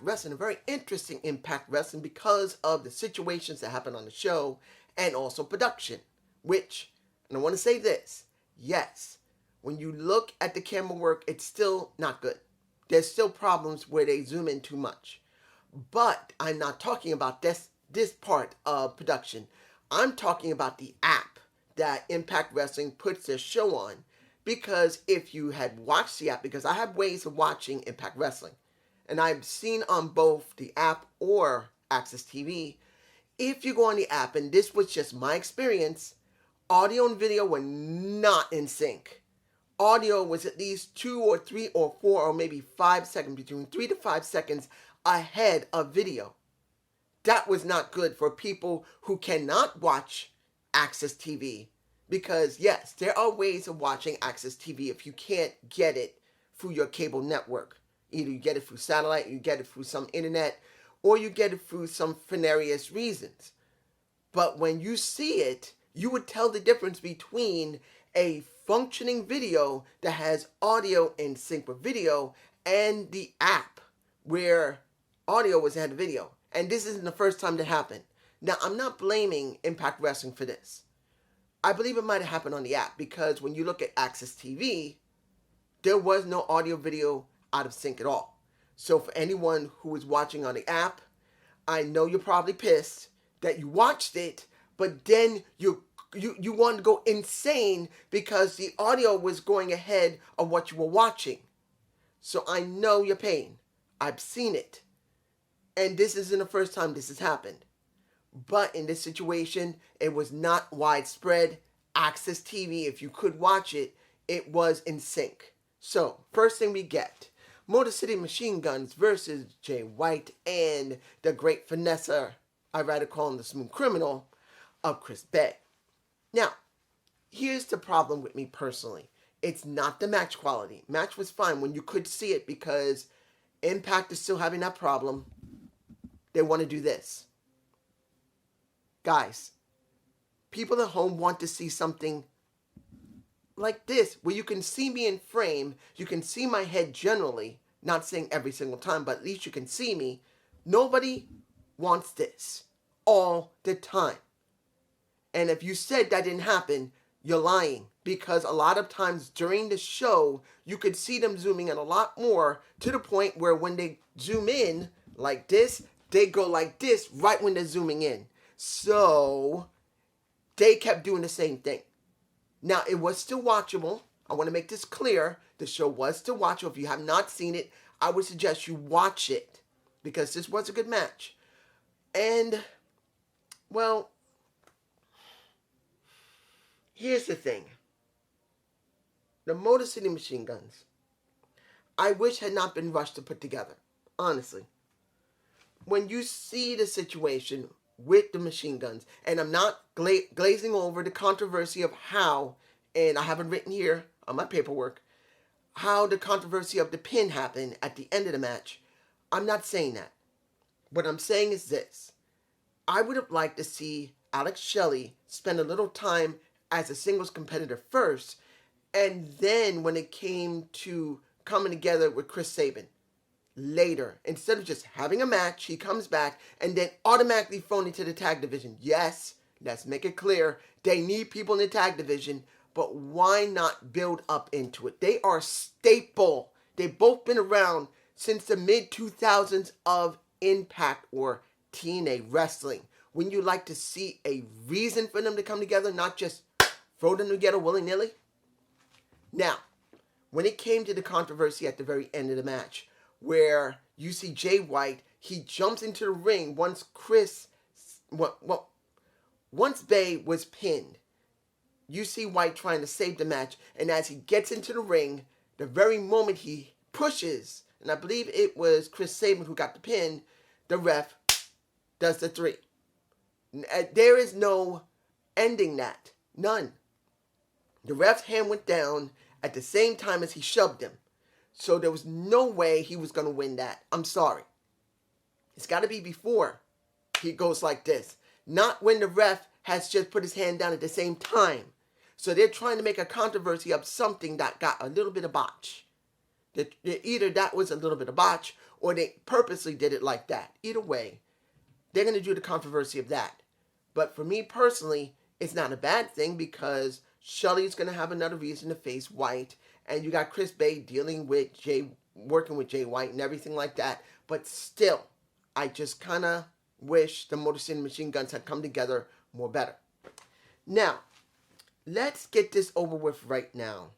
Wrestling, a very interesting Impact Wrestling because of the situations that happen on the show and also production. Which, and I want to say this, yes, when you look at the camera work, it's still not good. There's still problems where they zoom in too much. But I'm not talking about this part of production. I'm talking about the app that Impact Wrestling puts their show on. Because if you had watched the app, because I have ways of watching Impact Wrestling, and I've seen on both the app or Access TV, if you go on the app, and this was just my experience, audio and video were not in sync. Audio was at least 2 or 3 or 4 or maybe 5 seconds, between 3 to 5 seconds ahead of video. That was not good for people who cannot watch Access TV. Because yes, there are ways of watching Access TV if you can't get it through your cable network. Either you get it through satellite, you get it through some internet, or you get it through some nefarious reasons. But when you see it, you would tell the difference between a functioning video that has audio in sync with video and the app where audio was ahead of video. And this isn't the first time that happened. Now, I'm not blaming Impact Wrestling for this. I believe it might have happened on the app because when you look at Access TV, there was no audio video out of sync at all. So for anyone who is watching on the app, I know you're probably pissed that you watched it, but then you wanted to go insane because the audio was going ahead of what you were watching. So I know your pain. I've seen it. And this isn't the first time this has happened. But in this situation, it was not widespread. Access TV, if you could watch it, it was in sync. So, first thing we get, Motor City Machine Guns versus Jay White and the great finesser, I'd rather call him the smooth criminal, of Chris Bay. Now, here's the problem with me personally. It's not the match quality. Match was fine when you could see it because Impact is still having that problem. They want to do this. Guys, people at home want to see something like this, where you can see me in frame, you can see my head generally, not saying every single time, but at least you can see me. Nobody wants this all the time. And if you said that didn't happen, you're lying. Because a lot of times during the show, you could see them zooming in a lot more to the point where when they zoom in like this, they go like this right when they're zooming in. So they kept doing the same thing. Now, it was still watchable. I want to make this clear. The show was still watchable. If you have not seen it, I would suggest you watch it because this was a good match. And, well, here's the thing. The Motor City Machine Guns, I wish had not been rushed to put together, honestly. When you see the situation with the machine guns, and I'm not glazing over the controversy of how, and I haven't written here on my paperwork, how the controversy of the pin happened at the end of the match. I'm not saying that. What I'm saying is this. I would have liked to see Alex Shelley spend a little time as a singles competitor first, and then when it came to coming together with Chris Sabin later, instead of just having a match, he comes back and then automatically thrown into the tag division. Yes, let's make it clear, they need people in the tag division, but why not build up into it? They are staple. They've both been around since the mid-2000s of Impact or TNA wrestling. Wouldn't you like to see a reason for them to come together, not just throw them together willy-nilly? Now, when it came to the controversy at the very end of the match, where you see Jay White, he jumps into the ring once once Bay was pinned. You see White trying to save the match, and as he gets into the ring, the very moment he pushes, and I believe it was Chris Sabin who got the pin, the ref does the 3. There is no ending that. None. The ref's hand went down at the same time as he shoved him. So there was no way he was going to win that. I'm sorry. It's got to be before he goes like this. Not when the ref has just put his hand down at the same time. So they're trying to make a controversy of something that got a little bit of botch. Either that was a little bit of botch, or they purposely did it like that. Either way, they're going to do the controversy of that. But for me personally, it's not a bad thing because Shelley's going to have another reason to face White, and you got Chris Bay dealing with working with Jay White and everything like that. But still, I just kind of wish the Motor City Machine Guns had come together more better. Now, let's get this over with right now.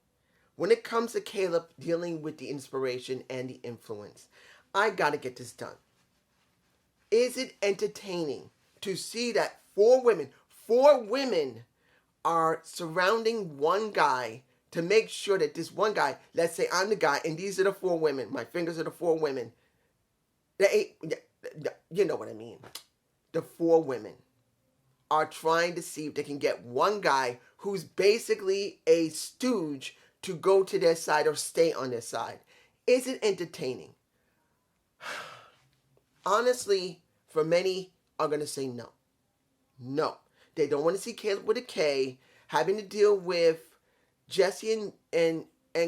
When it comes to Caleb dealing with the inspiration and the influence, I got to get this done. Is it entertaining to see that four women are surrounding one guy to make sure that this one guy, let's say I'm the guy and these are the four women, my fingers are the four women. You know what I mean. The four women are trying to see if they can get one guy who's basically a stooge to go to their side or stay on their side. Is it entertaining? Honestly, for many are going to say no. No. They don't want to see Caleb with a K having to deal with Jesse and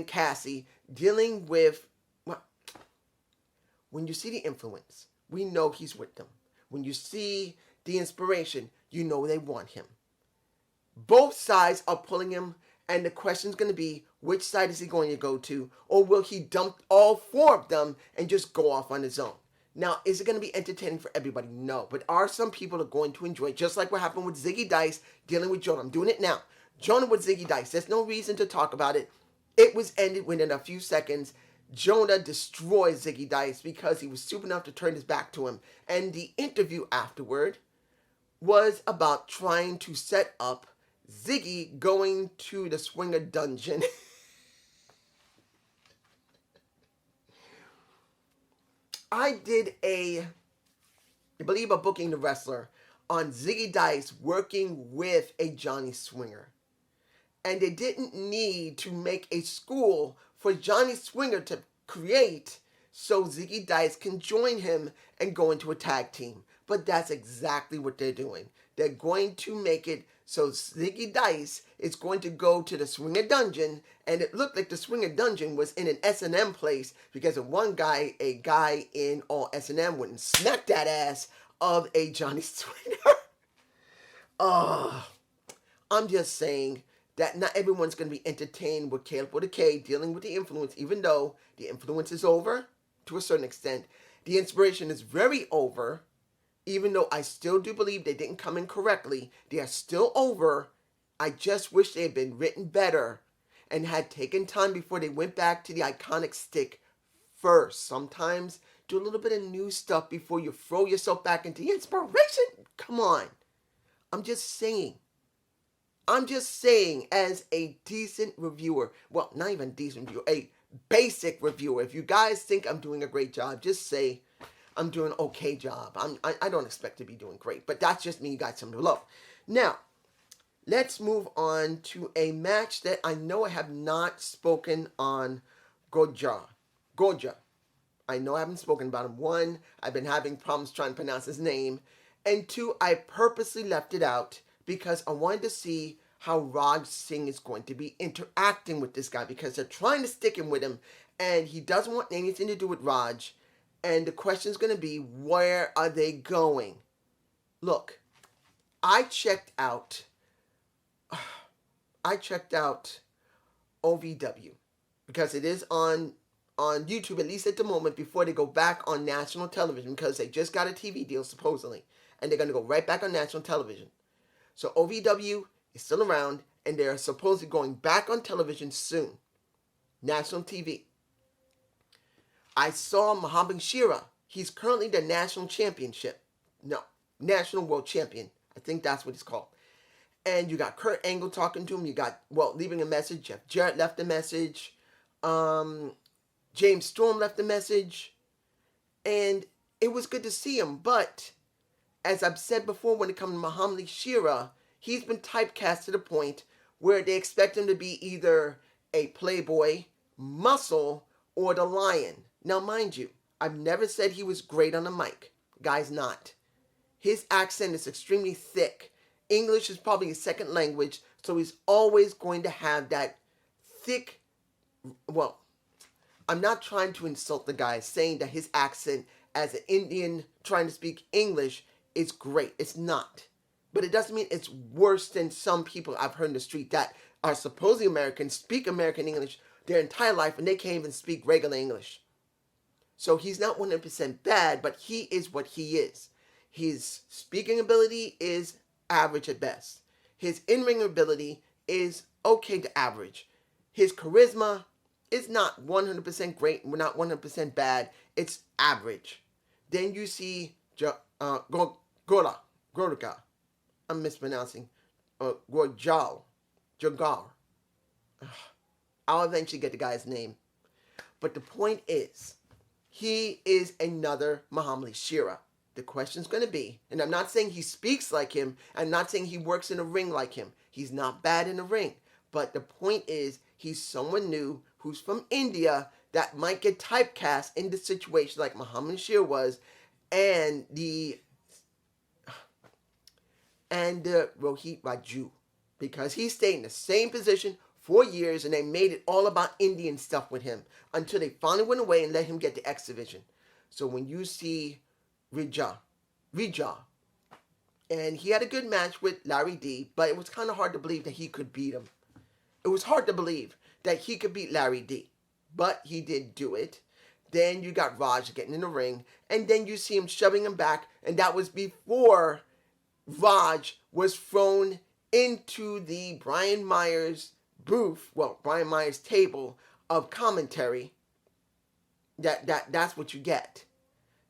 Cassie dealing with, well, when you see the influence, we know he's with them. When you see the inspiration, you know they want him. Both sides are pulling him, and the question's going to be, which side is he going to go to, or will he dump all four of them and just go off on his own? Now, is it going to be entertaining for everybody? No. But are some people are going to enjoy it, just like what happened with Ziggy Dice dealing with Jonah? I'm doing it now. Jonah with Ziggy Dice. There's no reason to talk about it. It was ended within a few seconds. Jonah destroyed Ziggy Dice because he was stupid enough to turn his back to him. And the interview afterward was about trying to set up Ziggy going to the Swinger Dungeon. I did I believe a Booking the Wrestler on Ziggy Dice working with a Johnny Swinger. And they didn't need to make a school for Johnny Swinger to create so Ziggy Dice can join him and go into a tag team. But that's exactly what they're doing. They're going to make it so Ziggy Dice is going to go to the Swinger Dungeon, and it looked like the Swinger Dungeon was in an S&M place because of a guy in all S&M went and smacked that ass of a Johnny Swinger. I'm just saying that not everyone's going to be entertained with Caleb with a K dealing with the influence, even though the influence is over to a certain extent. The inspiration is very over. Even though I still do believe they didn't come in correctly, they are still over. I just wish they had been written better and had taken time before they went back to the iconic stick first. Sometimes do a little bit of new stuff before you throw yourself back into the inspiration. Come on. I'm just saying as a decent reviewer, well, not even a decent reviewer, a basic reviewer. If you guys think I'm doing a great job, just say I'm doing an okay job. I don't expect to be doing great, but that's just me. You guys some below. Now, let's move on to a match that I know I have not spoken on. Goja. I know I haven't spoken about him. One, I've been having problems trying to pronounce his name. And two, I purposely left it out because I wanted to see how Raj Singh is going to be interacting with this guy because they're trying to stick him with him and he doesn't want anything to do with Raj. And the question is going to be, where are they going? Look, I checked out OVW because it is on YouTube, at least at the moment, before they go back on national television because they just got a TV deal, supposedly. And they're going to go right back on national television. So OVW is still around, and they're supposedly going back on television soon. National TV. I saw Muhammad Shira. He's currently the national world champion. I think that's what it's called. And you got Kurt Angle talking to him. You got, leaving a message. Jeff Jarrett left a message. James Storm left a message. And it was good to see him. But, as I've said before, when it comes to Muhammad Shira, he's been typecast to the point where they expect him to be either a playboy, muscle, or the lion. Now, mind you, I've never said he was great on the mic. Guy's not. His accent is extremely thick. English is probably his second language, so he's always going to have that thick, I'm not trying to insult the guy, saying that his accent as an Indian trying to speak English is great. It's not. But it doesn't mean it's worse than some people I've heard in the street that are supposedly American, speak American English their entire life, and they can't even speak regular English. So he's not 100% bad, but he is what he is. His speaking ability is average at best. His in-ring ability is okay to average. His charisma is not 100% great, not 100% bad. It's average. Then you see Goroka. I'm mispronouncing. Jagal. I'll eventually get the guy's name. But the point is, he is another Muhammad Ali Shera. The question's going to be, and I'm not saying he speaks like him, I'm not saying he works in a ring like him. He's not bad in the ring. But the point is, he's someone new who's from India that might get typecast in the situation like Muhammad Ali Shera was, and Rohit Raju, because he stayed in the same position for years, and they made it all about Indian stuff with him until they finally went away and let him get the X Division. So when you see Rija, and he had a good match with Larry D, but it was kind of hard to believe that he could beat him. It was hard to believe that he could beat Larry D, but he did do it. Then you got Raj getting in the ring, and then you see him shoving him back, and that was before Raj was thrown into the Brian Myers booth, Brian Myers table of commentary. That's what you get.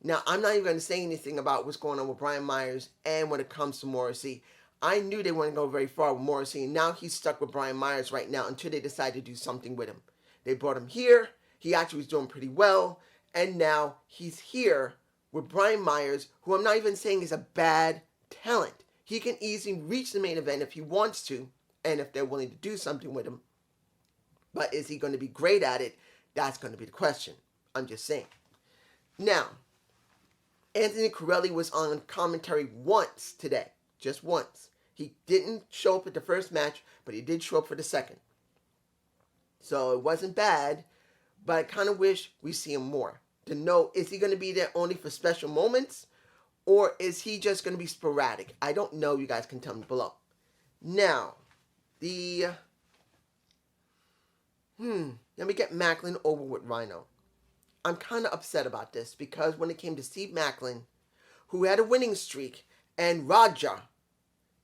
Now, I'm not even going to say anything about what's going on with Brian Myers and when it comes to Morrissey. I knew they wouldn't go very far with Morrissey, and now he's stuck with Brian Myers right now until they decide to do something with him. They brought him here. He actually was doing pretty well, and now he's here with Brian Myers, who I'm not even saying is a bad talent. He can easily reach the main event if he wants to, and if they're willing to do something with him. But is he going to be great at it? That's going to be the question. I'm just saying. Now, Anthony Corelli was on commentary once today. Just once. He didn't show up at the first match, but he did show up for the second. So it wasn't bad, but I kind of wish we see him more. To know, is he going to be there only for special moments? Or is he just going to be sporadic? I don't know. You guys can tell me below. Now, let me get Macklin over with Rhino. I'm kind of upset about this because when it came to Steve Macklin, who had a winning streak, and Raja,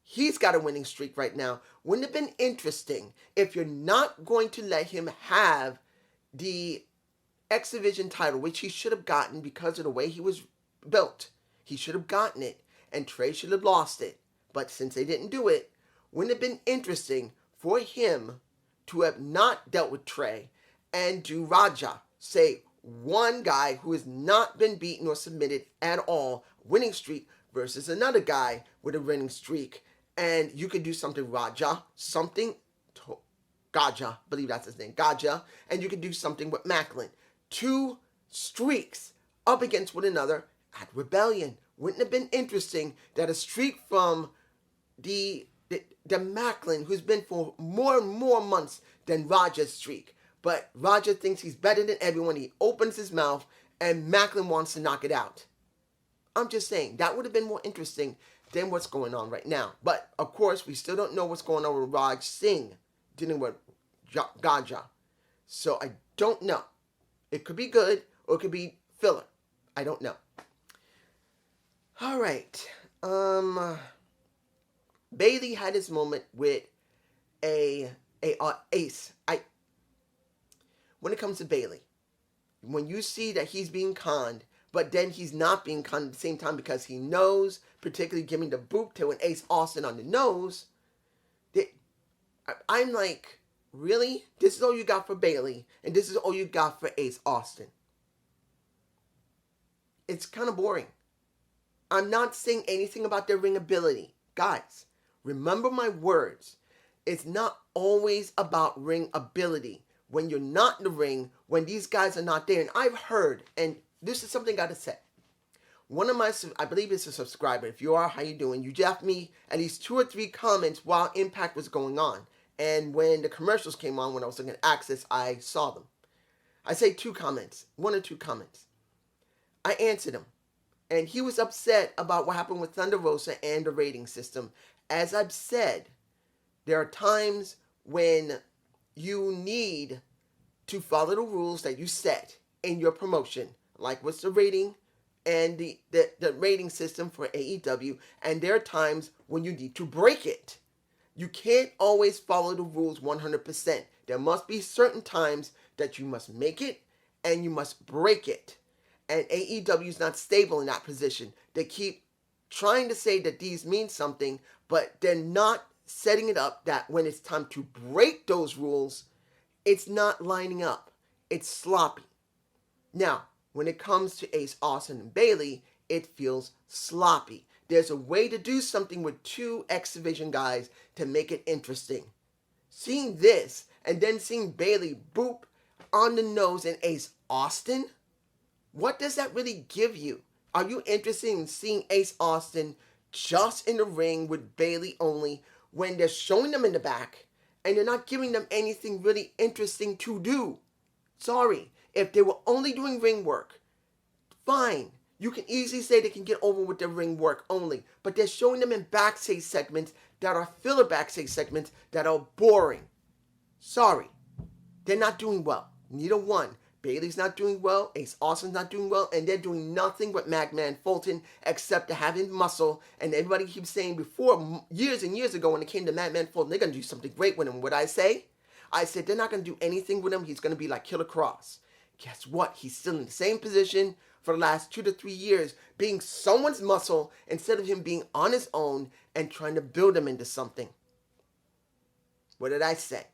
he's got a winning streak right now. Wouldn't it have been interesting if you're not going to let him have the X Division title, which he should have gotten because of the way he was built. He should have gotten it, and Trey should have lost it. But since they didn't do it, wouldn't it have been interesting for him to have not dealt with Trey and do Raja, say one guy who has not been beaten or submitted at all, winning streak, versus another guy with a winning streak, and you could do something Gaja, I believe that's his name, Gaja, and you could do something with Macklin. Two streaks up against one another at Rebellion. Wouldn't it have been interesting that a streak from the Macklin, who's been for more and more months than Raja's streak, but Raja thinks he's better than everyone. He opens his mouth, and Macklin wants to knock it out. I'm just saying, that would have been more interesting than what's going on right now. But, of course, we still don't know what's going on with Raj Singh dealing with Gaja. So, I don't know. It could be good, or it could be filler. I don't know. All right. Bailey had his moment with a ace. When it comes to Bailey, when you see that he's being conned, but then he's not being conned at the same time because he knows, particularly giving the boot to an Ace Austin on the nose, I'm like, really? This is all you got for Bailey, and this is all you got for Ace Austin. It's kind of boring. I'm not saying anything about their ring ability. Guys, remember my words. It's not always about ring ability. When you're not in the ring, when these guys are not there, and I've heard, and this is something I gotta say. One of my, I believe it's a subscriber, if you are, how you doing? You left me at least 2 or 3 comments while Impact was going on. And when the commercials came on, when I was looking at Access, I saw them. I say two comments, one or two comments. I answered him, and he was upset about what happened with Thunder Rosa and the rating system. As I've said, there are times when you need to follow the rules that you set in your promotion, like what's the rating and the rating system for AEW, and there are times when you need to break it. You can't always follow the rules 100%. There must be certain times that you must make it and you must break it. And AEW is not stable in that position. They keep trying to say that these mean something, but they're not setting it up that when it's time to break those rules, it's not lining up. It's sloppy. Now, when it comes to Ace Austin and Bayley, it feels sloppy. There's a way to do something with two X Division guys to make it interesting. Seeing this and then seeing Bayley boop on the nose in Ace Austin, what does that really give you? Are you interested in seeing Ace Austin just in the ring with Bayley only when they're showing them in the back and they're not giving them anything really interesting to do? Sorry, if they were only doing ring work, fine. You can easily say they can get over with their ring work only, but they're showing them in backstage segments that are filler backstage segments that are boring. Sorry, they're not doing well. Neither one. Bayley's not doing well, Ace Austin's not doing well, and they're doing nothing but Madman Fulton except to have his muscle. And everybody keeps saying before, years and years ago when it came to Madman Fulton, they're going to do something great with him. What I say? I said they're not going to do anything with him. He's going to be like Killer Kross. Guess what? He's still in the same position for the last 2 to 3 years, being someone's muscle instead of him being on his own and trying to build him into something. What did I say?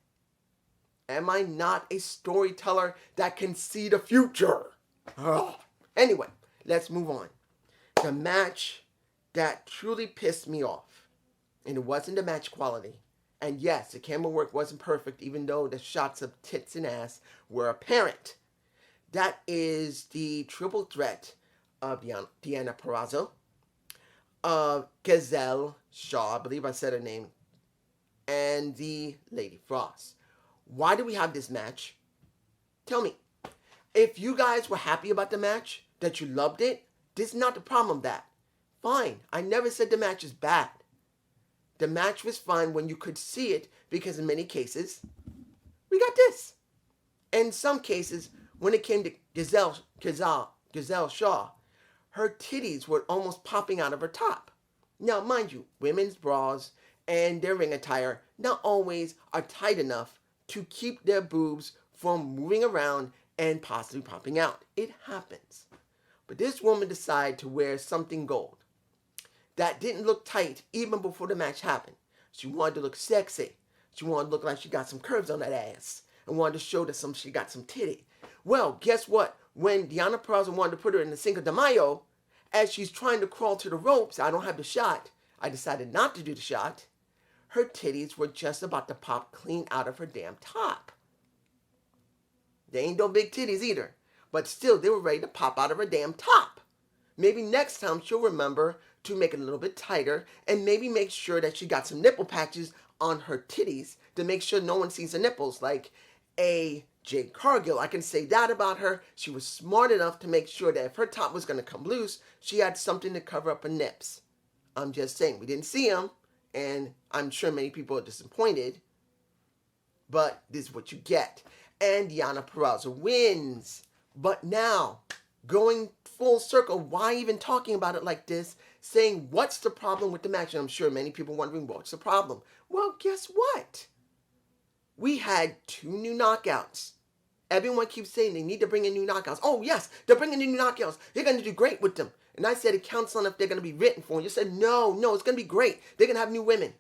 Am I not a storyteller that can see the future? Ugh. Anyway, let's move on. The match that truly pissed me off, and it wasn't the match quality. And yes, the camera work wasn't perfect, even though the shots of tits and ass were apparent. That is the triple threat of Deonna Purrazzo, of Giselle Shaw, I believe I said her name, and the Lady Frost. Why do we have this match? Tell me. If you guys were happy about the match, that you loved it, this is not the problem with that. Fine. I never said the match is bad. The match was fine when you could see it because in many cases, we got this. In some cases, when it came to Giselle Shaw, her titties were almost popping out of her top. Now, mind you, women's bras and their ring attire not always are tight enough to keep their boobs from moving around and possibly popping out. It happens. But this woman decided to wear something gold that didn't look tight even before the match happened. She wanted to look sexy. She wanted to look like she got some curves on that ass and wanted to show that she got some titty. Well, guess what? When Deonna Purrazzo wanted to put her in the Cinco de Mayo, as she's trying to crawl to the ropes, I don't have the shot. I decided not to do the shot. Her titties were just about to pop clean out of her damn top. They ain't no big titties either, but still they were ready to pop out of her damn top. Maybe next time she'll remember to make it a little bit tighter and maybe make sure that she got some nipple patches on her titties to make sure no one sees the nipples, like a Jade Cargill. I can say that about her. She was smart enough to make sure that if her top was going to come loose, she had something to cover up her nips. I'm just saying, we didn't see them. And I'm sure many people are disappointed, but this is what you get. And Deonna Purrazzo wins. But now, going full circle, why even talking about it like this, saying what's the problem with the match? And I'm sure many people wondering what's the problem. Well, guess what? We had 2 new knockouts. Everyone keeps saying they need to bring in new knockouts. Oh, yes, they're bringing in new knockouts. They're going to do great with them. And I said it counts on if they're going to be written for. And you said, no, it's going to be great. They're going to have new women.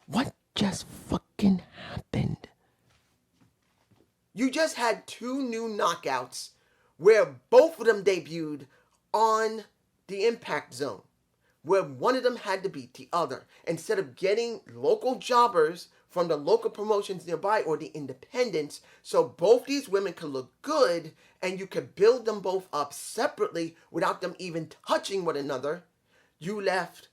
What just fucking happened? You just had 2 new knockouts where both of them debuted on the Impact Zone, where one of them had to beat the other. Instead of getting local jobbers from the local promotions nearby or the independents, so both these women could look good and you could build them both up separately without them even touching one another, you left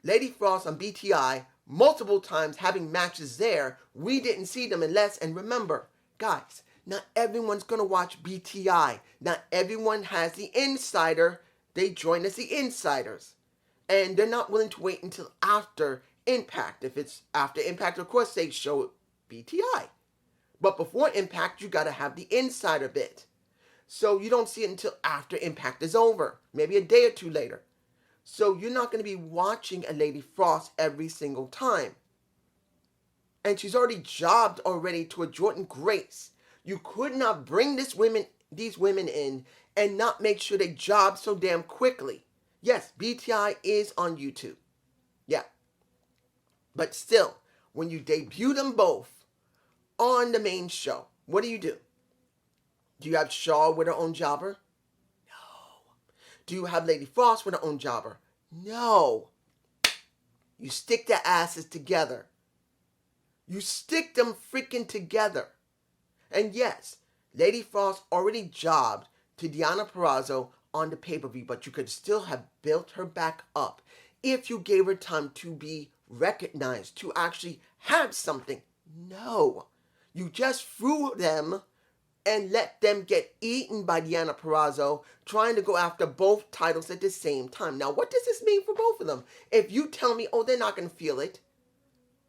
Lady Frost on BTI multiple times having matches there. We didn't see them unless, and remember, guys, Not everyone's going to watch BTI. Not everyone has the insider. They join as the insiders. And they're not willing to wait until after Impact. If it's after Impact, of course, they show BTI. But before Impact, you got to have the insider bit. So you don't see it until after Impact is over. Maybe a day or two later. So you're not going to be watching a Lady Frost every single time. And she's already jobbed already to a Jordynne Grace. You could not bring these women in and not make sure they job so damn quickly. Yes, BTI is on YouTube. Yeah. But still, when you debut them both on the main show, what do? Do you have Shaw with her own jobber? No. Do you have Lady Frost with her own jobber? No. You stick their asses together. You stick them freaking together. And yes, Lady Frost already jobbed to Deonna Purrazzo on the pay-per-view, but you could still have built her back up if you gave her time to be recognized, to actually have something. No. You just threw them and let them get eaten by Deonna Purrazzo, trying to go after both titles at the same time. Now, what does this mean for both of them? If you tell me, oh, they're not going to feel it.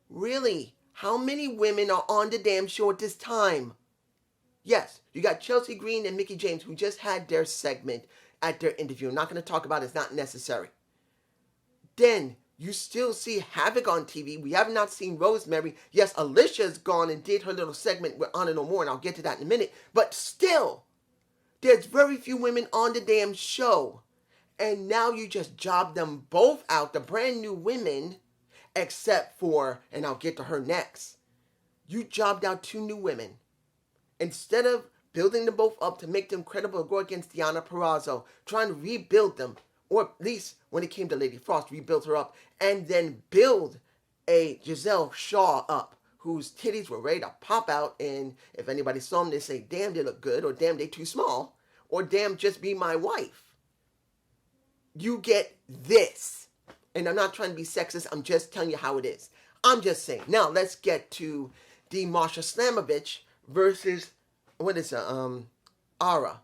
Really? How many women are on the damn show at this time? Yes, you got Chelsea Green and Mickie James, who just had their segment at their interview. I'm not going to talk about it. It's not necessary. Then you still see Havoc on TV. We have not seen Rosemary. Yes, Alicia's gone and did her little segment with Honor No More, and I'll get to that in a minute. But still, there's very few women on the damn show. And now you just job them both out, the brand new women, except for, and I'll get to her next, you jobbed out 2 new women. Instead of building them both up to make them credible to go against Deonna Purrazzo, trying to rebuild them, or at least when it came to Lady Frost, rebuild her up, and then build a Giselle Shaw up, whose titties were ready to pop out, and if anybody saw them, they say, damn, they look good, or damn, they too small, or damn, just be my wife. You get this. And I'm not trying to be sexist, I'm just telling you how it is. I'm just saying. Now, let's get to the Marsha Slamovich versus, Ara.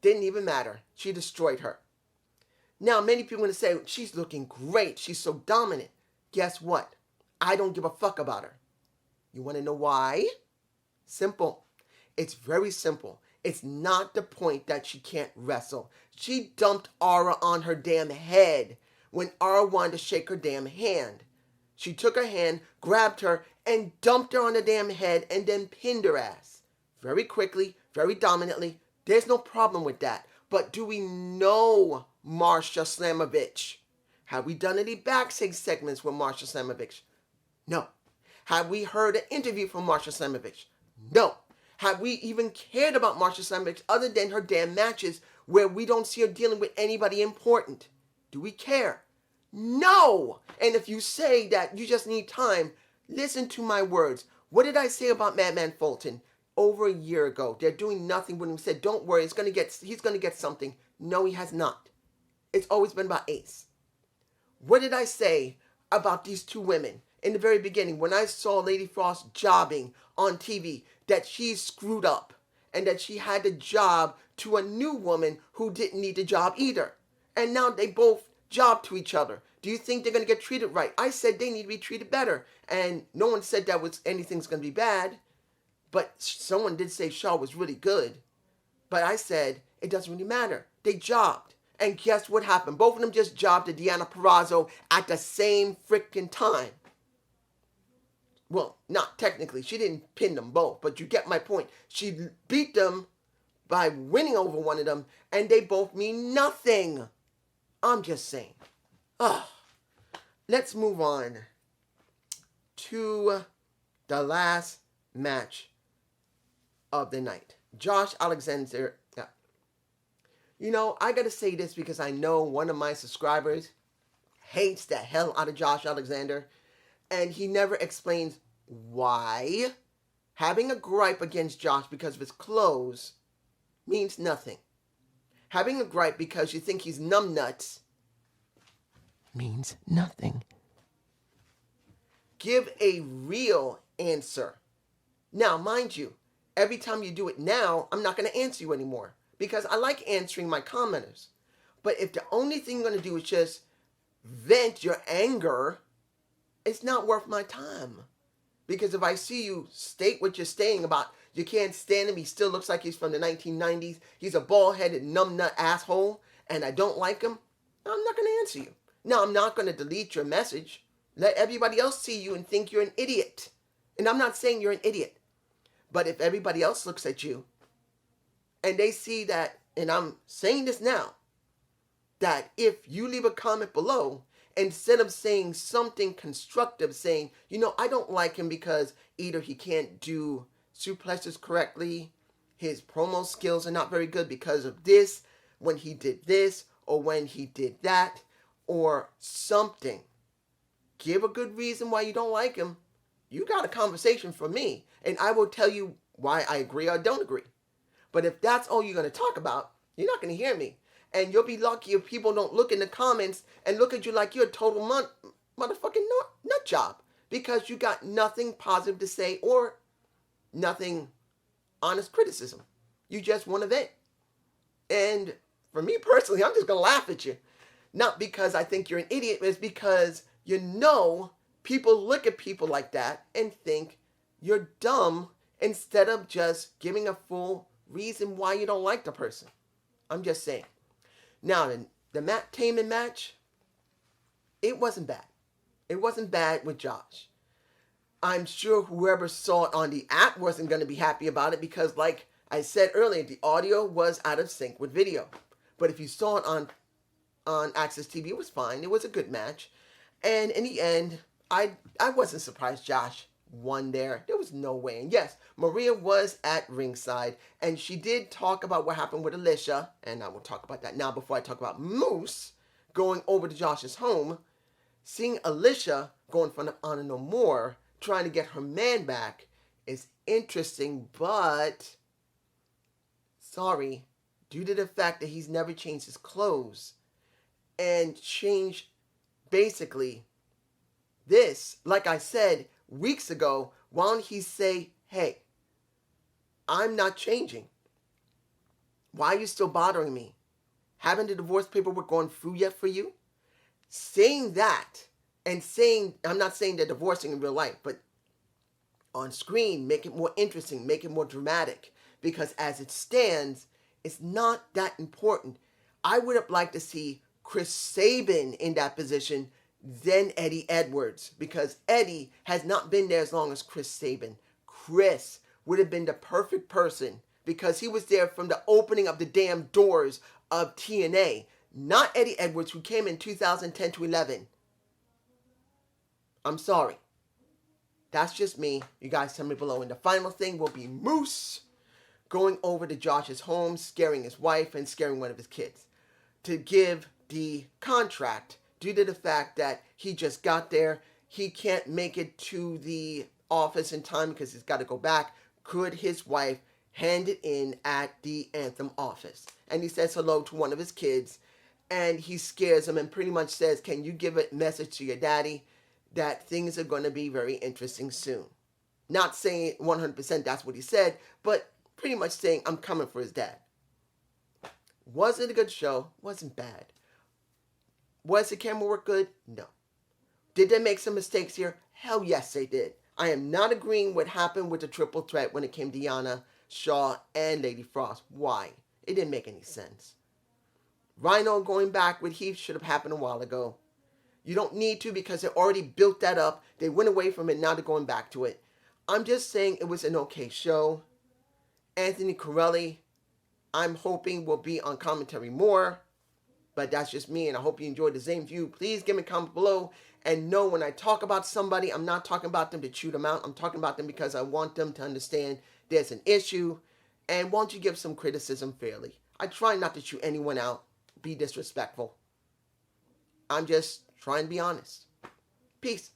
Didn't even matter. She destroyed her. Now, many people are going to say, she's looking great. She's so dominant. Guess what? I don't give a fuck about her. You want to know why? Simple. It's very simple. It's not the point that she can't wrestle. She dumped Ara on her damn head when Ara wanted to shake her damn hand. She took her hand, grabbed her, and dumped her on the damn head and then pinned her ass. Very quickly, very dominantly. There's no problem with that. But do we know Marsha Slamovich? Have we done any backstage segments with Marsha Slamovich? No. Have we heard an interview from Marsha Slamovich? No. Have we even cared about Marsha Slamovich other than her damn matches where we don't see her dealing with anybody important? Do we care? No! And if you say that you just need time, listen to my words. What did I say about Madman Fulton over a year ago? They're doing nothing when he said, don't worry, he's going to get something. No, he has not. It's always been about Ace. What did I say about these 2 women in the very beginning when I saw Lady Frost jobbing on TV, that she screwed up and that she had to job to a new woman who didn't need to job either? And now they both job to each other. Do you think they're going to get treated right? I said they need to be treated better. And no one said that anything's going to be bad. But someone did say Shaw was really good. But I said, it doesn't really matter. They jobbed. And guess what happened? Both of them just jobbed to Deonna Purrazzo at the same freaking time. Well, not technically. She didn't pin them both. But you get my point. She beat them by winning over one of them. And they both mean nothing. I'm just saying. Let's move on to the last match of the night. Josh Alexander. You know, I gotta say this because I know one of my subscribers hates the hell out of Josh Alexander, and he never explains why having a gripe against Josh because of his clothes means nothing. Having a gripe because you think he's numbnuts means nothing. Give a real answer. Now, mind you, every time you do it now, I'm not going to answer you anymore because I like answering my commenters. But if the only thing you're going to do is just vent your anger, it's not worth my time. Because if I see you state what you're saying about you can't stand him, he still looks like he's from the 1990s, he's a bald-headed numbnut asshole, and I don't like him, I'm not going to answer you. Now, I'm not going to delete your message. Let everybody else see you and think you're an idiot. And I'm not saying you're an idiot. But if everybody else looks at you and they see that, and I'm saying this now, that if you leave a comment below, instead of saying something constructive, saying, I don't like him because either he can't do suplexes correctly, his promo skills are not very good because of this, when he did this, or when he did that, or something. Give a good reason why you don't like him. You got a conversation for me, and I will tell you why I agree or don't agree. But if that's all you're going to talk about, you're not going to hear me. And you'll be lucky if people don't look in the comments and look at you like you're a total motherfucking nut job. Because you got nothing positive to say or nothing honest criticism. You just want to vent. And for me personally, I'm just going to laugh at you. Not because I think you're an idiot, but it's because people look at people like that and think you're dumb instead of just giving a full reason why you don't like the person. I'm just saying. Now, the Matt Taman match, it wasn't bad. It wasn't bad with Josh. I'm sure whoever saw it on the app wasn't going to be happy about it because, like I said earlier, the audio was out of sync with video. But if you saw it on Access TV, it was fine. It was a good match. And in the end, I wasn't surprised Josh won there. There was no way. And yes, Maria was at ringside, and she did talk about what happened with Alicia, and I will talk about that now before I talk about Moose going over to Josh's home. Seeing Alicia go in front of Honor No More, trying to get her man back, is interesting, but sorry, due to the fact that he's never changed his clothes and changed basically this, like I said weeks ago, why don't he say, hey, I'm not changing. Why are you still bothering me? Haven't the divorce paperwork gone through yet for you? Saying that and saying, I'm not saying they're divorcing in real life, but on screen, make it more interesting, make it more dramatic. Because as it stands, it's not that important. I would have liked to see Chris Sabin in that position than Eddie Edwards, because Eddie has not been there as long as Chris Sabin. Chris would have been the perfect person because he was there from the opening of the damn doors of TNA. Not Eddie Edwards, who came in 2010 to 11. I'm sorry. That's just me. You guys tell me below. And the final thing will be Moose going over to Josh's home, scaring his wife and scaring one of his kids to give the contract due to the fact that he just got there. He can't make it to the office in time because he's got to go back. Could his wife hand it in at the Anthem office? And he says hello to one of his kids, and he scares him and pretty much says, can you give a message to your daddy that things are going to be very interesting soon? Not saying 100% that's what he said, but pretty much saying, I'm coming for his dad. Was it a good show? Wasn't bad. Was the camera work good? No. Did they make some mistakes here? Hell yes, they did. I am not agreeing what happened with the triple threat when it came to Yana, Shaw, and Lady Frost. Why? It didn't make any sense. Rhino going back with Heath should have happened a while ago. You don't need to because they already built that up. They went away from it. Now they're going back to it. I'm just saying it was an okay show. Anthony Corelli, I'm hoping will be on commentary more. But that's just me, and I hope you enjoyed the same view. Please give me a comment below and know when I talk about somebody, I'm not talking about them to chew them out. I'm talking about them because I want them to understand there's an issue. And won't you give some criticism fairly? I try not to chew anyone out, be disrespectful. I'm just trying to be honest. Peace.